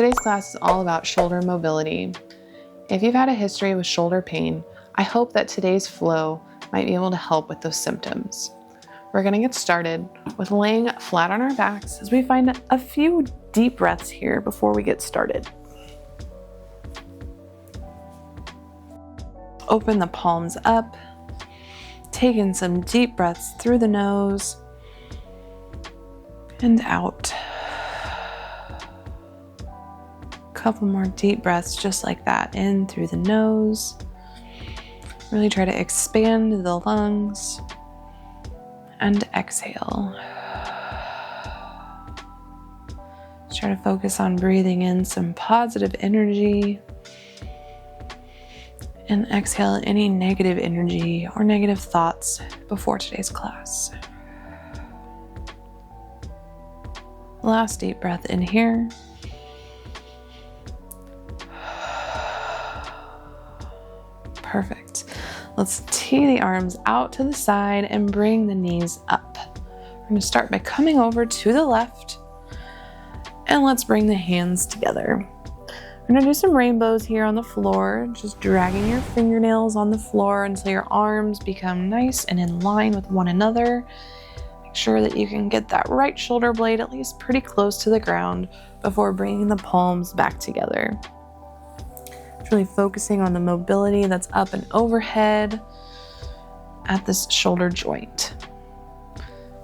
Today's class is all about shoulder mobility. If you've had a history with shoulder pain, I hope that today's flow might be able to help with those symptoms. We're going to get started with laying flat on our backs as we find a few deep breaths here before we get started. Open the palms up, taking some deep breaths through the nose and out. Couple more deep breaths just like that, in through the nose. Really try to expand the lungs and exhale. Just try to focus on breathing in some positive energy and exhale any negative energy or negative thoughts before today's class. Last deep breath in here. Perfect. Let's tee the arms out to the side and bring the knees up. We're going to start by coming over to the left, and let's bring the hands together. We're going to do some rainbows here on the floor, just dragging your fingernails on the floor until your arms become nice and in line with one another. Make sure that you can get that right shoulder blade at least pretty close to the ground before bringing the palms back together. Really focusing on the mobility that's up and overhead at this shoulder joint.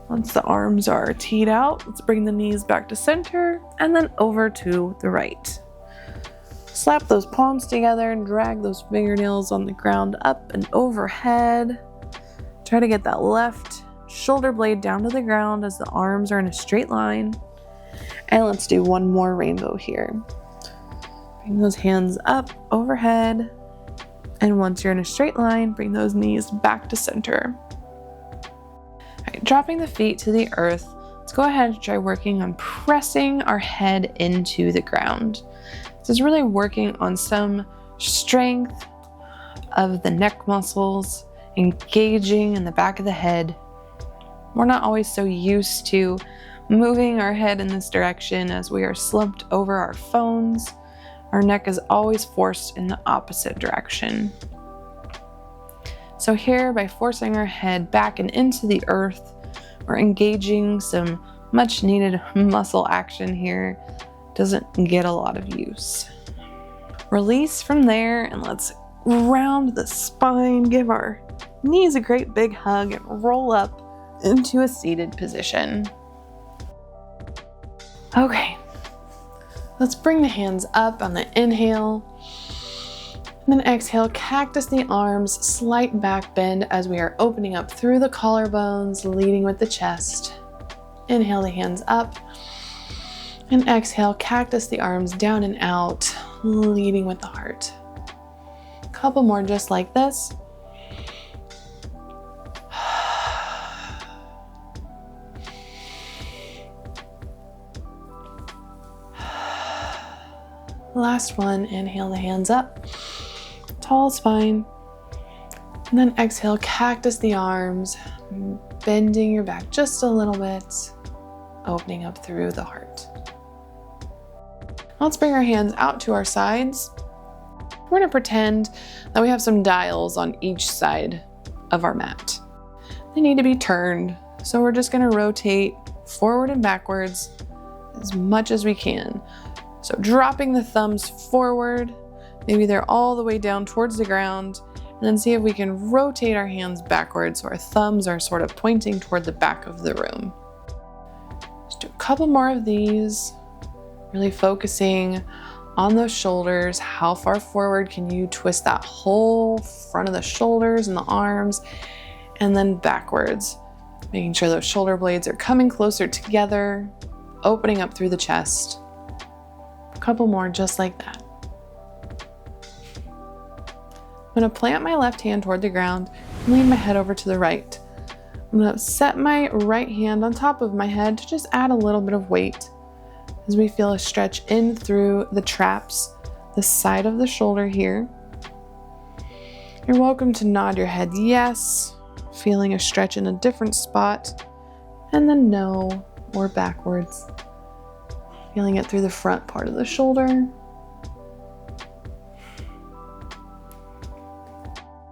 Once the arms are teed out, let's bring the knees back to center and then over to the right. Slap those palms together and drag those fingernails on the ground up and overhead. Try to get that left shoulder blade down to the ground as the arms are in a straight line. And let's do one more rainbow here. Bring those hands up overhead, and once you're in a straight line, bring those knees back to center. All right, dropping the feet to the earth, let's go ahead and try working on pressing our head into the ground. This is really working on some strength of the neck muscles, engaging in the back of the head. We're not always so used to moving our head in this direction as we are slumped over our phones. Our neck is always forced in the opposite direction. So here, by forcing our head back and into the earth, we're engaging some much needed muscle action here. Doesn't get a lot of use. Release from there, and let's round the spine, give our knees a great big hug, and roll up into a seated position. Okay. Let's bring the hands up on the inhale, and then exhale, cactus the arms, slight back bend as we are opening up through the collarbones, leading with the chest. Inhale the hands up, and exhale, cactus the arms down and out, leading with the heart. A couple more just like this. Last one, inhale the hands up, tall spine, and then exhale, cactus the arms, bending your back just a little bit, opening up through the heart. Let's bring our hands out to our sides. We're going to pretend that we have some dials on each side of our mat. They need to be turned, so we're just going to rotate forward and backwards as much as we can. So dropping the thumbs forward, maybe they're all the way down towards the ground, and then see if we can rotate our hands backwards so our thumbs are sort of pointing toward the back of the room. Just do a couple more of these, really focusing on those shoulders. How far forward can you twist that whole front of the shoulders and the arms, and then backwards, making sure those shoulder blades are coming closer together, opening up through the chest. Couple more just like that. I'm going to plant my left hand toward the ground and lean my head over to the right. I'm going to set my right hand on top of my head to just add a little bit of weight as we feel a stretch in through the traps, the side of the shoulder here. You're welcome to nod your head yes, feeling a stretch in a different spot, and then no, or backwards. feeling it through the front part of the shoulder.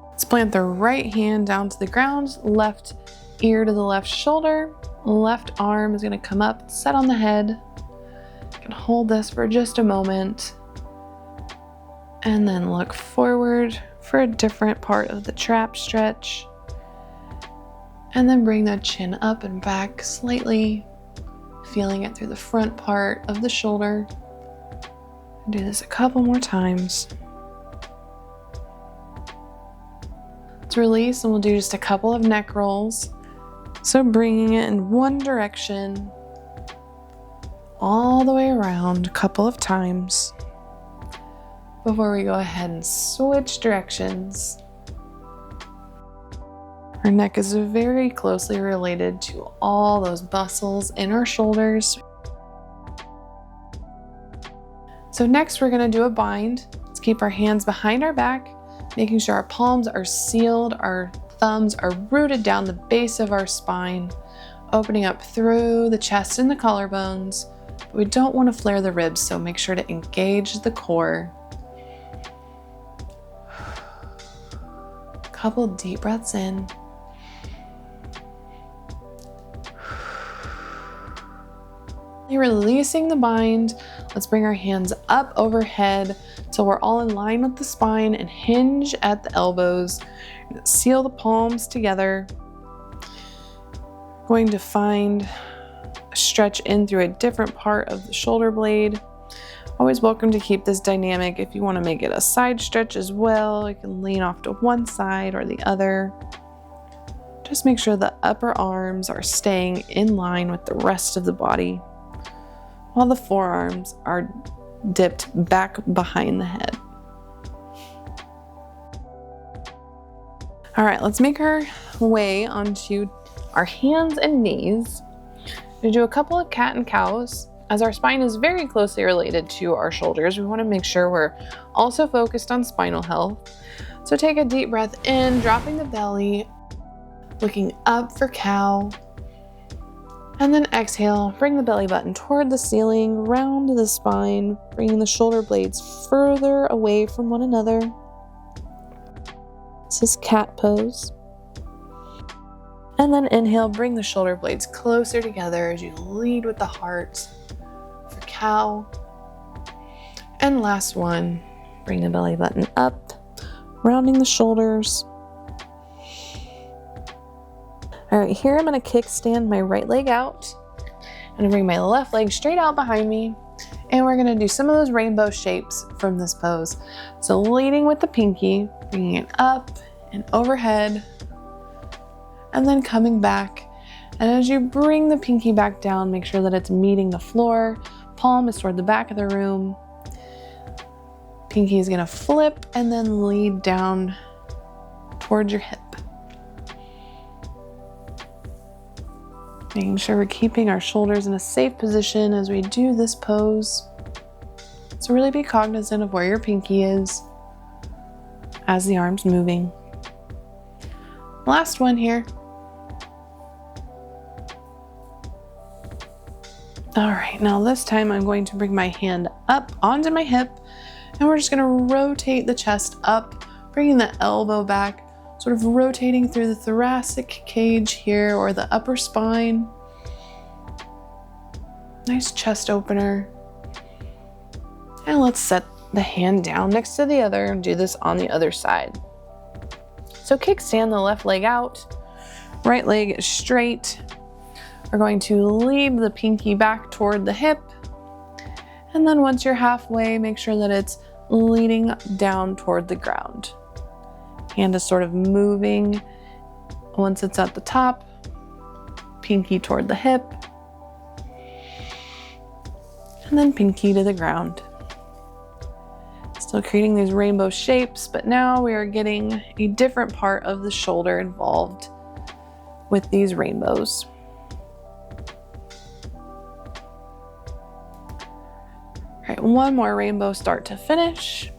Let's plant the right hand down to the ground, left ear to the left shoulder, left arm is going to come up, set on the head. You can hold this for just a moment and then look forward for a different part of the trap stretch. And then bring that chin up and back slightly, feeling it through the front part of the shoulder. Do this a couple more times. Let's release and we'll do just a couple of neck rolls. So bringing it in one direction, all the way around a couple of times before we go ahead and switch directions. Our neck is very closely related to all those muscles in our shoulders. So next we're going to do a bind. Let's keep our hands behind our back, making sure our palms are sealed, our thumbs are rooted down the base of our spine, opening up through the chest and the collarbones. But we don't want to flare the ribs, so make sure to engage the core. Couple deep breaths in. Releasing the bind, let's bring our hands up overhead so we're all in line with the spine and hinge at the elbows. Seal the palms together. Going to find a stretch in through a different part of the shoulder blade. Always welcome to keep this dynamic. If you want to make it a side stretch as well, you can lean off to one side or the other. Just make sure the upper arms are staying in line with the rest of the body, while the forearms are dipped back behind the head. All right, let's make our way onto our hands and knees. We're gonna do a couple of cat and cows. As our spine is very closely related to our shoulders, we wanna make sure we're also focused on spinal health. So take a deep breath in, dropping the belly, looking up for cow. And then exhale, bring the belly button toward the ceiling, round the spine, bringing the shoulder blades further away from one another. This is cat pose. And then inhale, bring the shoulder blades closer together as you lead with the heart for cow. And last one, bring the belly button up, rounding the shoulders. All right, here I'm gonna kickstand my right leg out. I'm gonna bring my left leg straight out behind me, and we're gonna do some of those rainbow shapes from this pose. So leading with the pinky, bringing it up and overhead, and then coming back. And as you bring the pinky back down, make sure that it's meeting the floor. Palm is toward the back of the room. Pinky is gonna flip and then lead down towards your hip. Making sure we're keeping our shoulders in a safe position as we do this pose. So really be cognizant of where your pinky is as the arm's moving. Last one here. All right, now this time I'm going to bring my hand up onto my hip, and we're just gonna rotate the chest up, bringing the elbow back, sort of rotating through the thoracic cage here or the upper spine. Nice chest opener. And let's set the hand down next to the other and do this on the other side. So kickstand the left leg out, right leg is straight. We're going to lead the pinky back toward the hip. And then once you're halfway, make sure that it's leading down toward the ground. Hand is sort of moving. Once it's at the top, pinky toward the hip, and then pinky to the ground. Still creating these rainbow shapes, but now we are getting a different part of the shoulder involved with these rainbows. All right, one more rainbow start to finish.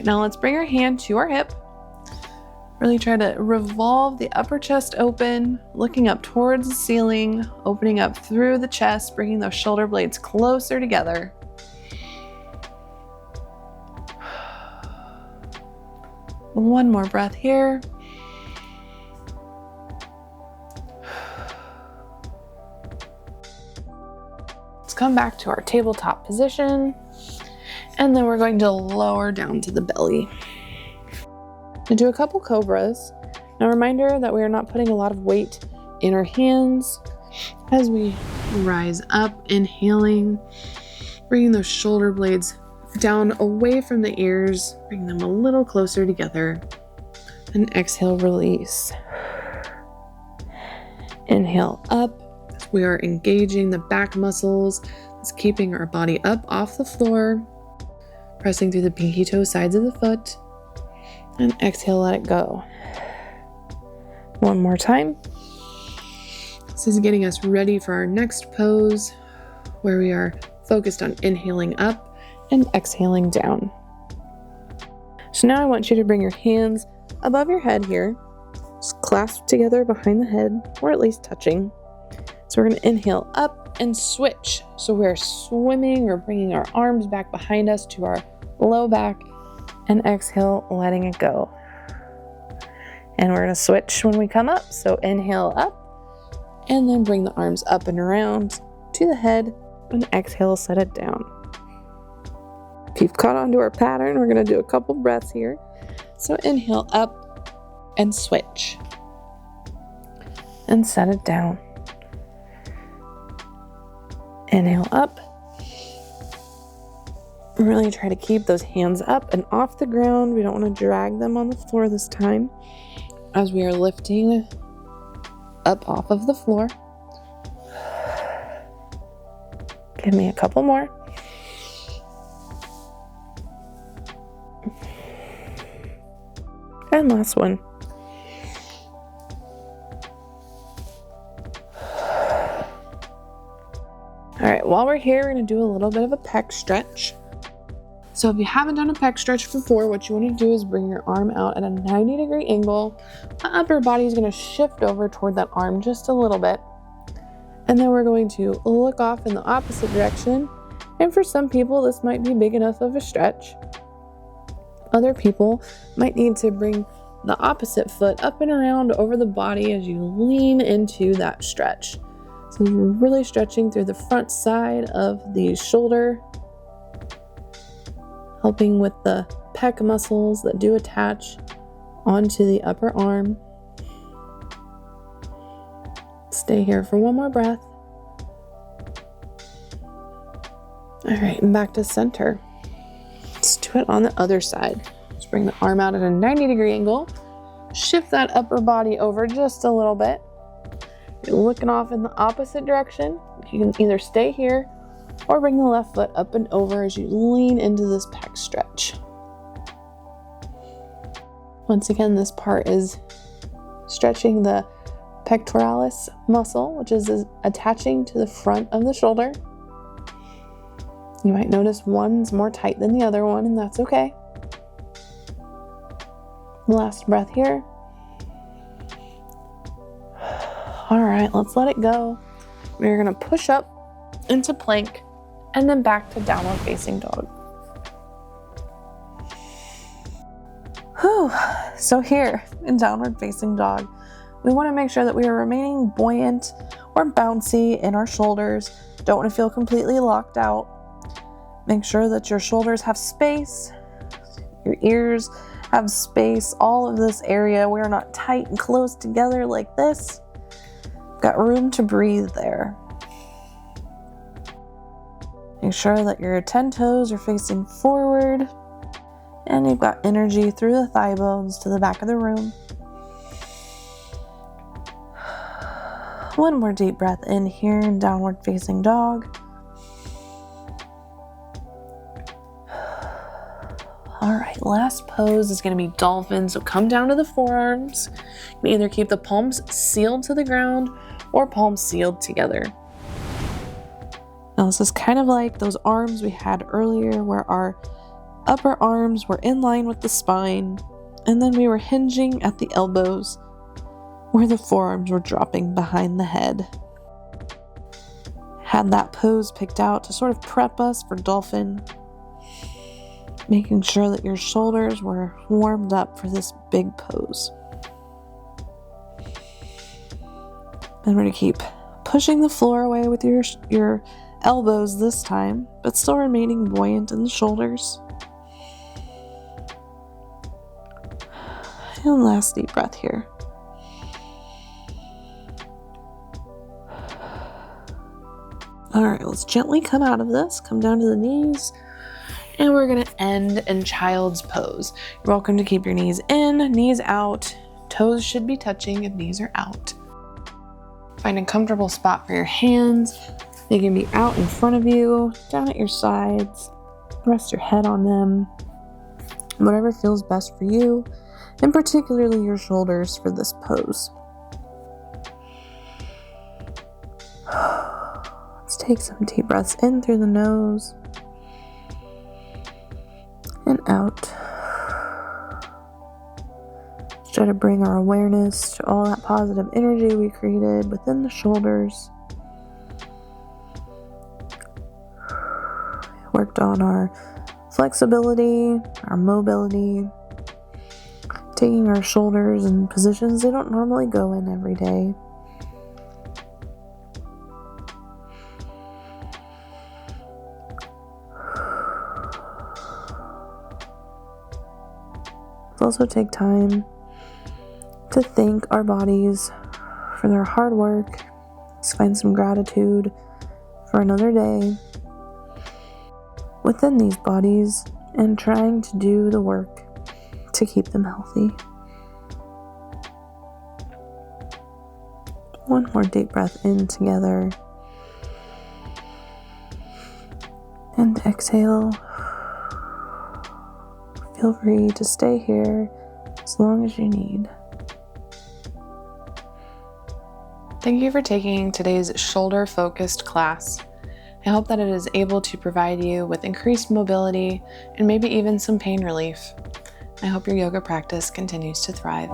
Now let's bring our hand to our hip, Really try to revolve the upper chest open, looking up towards the ceiling, opening up through the chest, bringing those shoulder blades closer together. One more breath here. Let's come back to our tabletop position, and then we're going to lower down to the belly. And do a couple cobras. Now, a reminder that we are not putting a lot of weight in our hands as we rise up, inhaling, bringing those shoulder blades down away from the ears, bring them a little closer together, and exhale, release. Inhale up. We are engaging the back muscles. It's keeping our body up off the floor, pressing through the pinky toe sides of the foot. And exhale, let it go. One more time. This is getting us ready for our next pose, where we are focused on inhaling up and exhaling down. So now I want you to bring your hands above your head here, just clasped together behind the head, or at least touching. So we're going to inhale up and switch. So we're swimming or bringing our arms back behind us to our low back, and exhale, letting it go. And we're going to switch when we come up. So inhale up, and then bring the arms up and around to the head, and exhale, set it down. If you've caught on to our pattern, we're going to do a couple breaths here. So inhale up and switch, and set it down. Inhale up. Really try to keep those hands up and off the ground. We don't want to drag them on the floor this time as we are lifting up off of the floor. Give me a couple more. And last one. All right, while we're here, we're going to do a little bit of a pec stretch. So if you haven't done a pec stretch before, what you want to do is bring your arm out at a 90-degree angle. The upper body is going to shift over toward that arm just a little bit. And then we're going to look off in the opposite direction. And for some people, this might be big enough of a stretch. Other people might need to bring the opposite foot up and around over the body as you lean into that stretch. So you're really stretching through the front side of the shoulder, helping with the pec muscles that do attach onto the upper arm. Stay here for one more breath. All right, and back to center. Let's do it on the other side. Just bring the arm out at a 90-degree angle. Shift that upper body over just a little bit. You're looking off in the opposite direction. You can either stay here or bring the left foot up and over as you lean into this pec stretch. Once again, this part is stretching the pectoralis muscle, which is attaching to the front of the shoulder. You might notice one's more tight than the other one, and that's okay. Last breath here. All right, let's let it go. We're gonna push up into plank and then back to downward facing dog. Whew. So here in downward facing dog, we want to make sure that we are remaining buoyant or bouncy in our shoulders. Don't want to feel completely locked out. Make sure that your shoulders have space, your ears have space, all of this area. We are not tight and close together like this. Got room to breathe there. Make sure that your 10 toes are facing forward and you've got energy through the thigh bones to the back of the room. One more deep breath in here in downward facing dog. All right, last pose is going to be dolphin. So come down to the forearms. You can either keep the palms sealed to the ground or palms sealed together. Now this is kind of like those arms we had earlier where our upper arms were in line with the spine And then we were hinging at the elbows where the forearms were dropping behind the head. Had that pose picked out to sort of prep us for dolphin, making sure that your shoulders were warmed up for this big pose. And we're going to keep pushing the floor away with your elbows this time, but still remaining buoyant in the shoulders. And last deep breath here. All right, let's gently come out of this, come down to the knees, and we're gonna end in child's pose. You're welcome to keep your knees in, knees out. Toes should be touching if knees are out. Find a comfortable spot for your hands. They can be out in front of you, down at your sides. Rest your head on them. Whatever feels best for you, and particularly your shoulders for this pose. Let's take some deep breaths in through the nose and out. Let's try to bring our awareness to all that positive energy we created within the shoulders. Worked on our flexibility, our mobility, taking our shoulders in positions they don't normally go in every day. Let's also take time to thank our bodies for their hard work. Let's find some gratitude for another day within these bodies and trying to do the work to keep them healthy. One more deep breath in together. And exhale. Feel free to stay here as long as you need. Thank you for taking today's shoulder-focused class. I hope that it is able to provide you with increased mobility and maybe even some pain relief. I hope your yoga practice continues to thrive.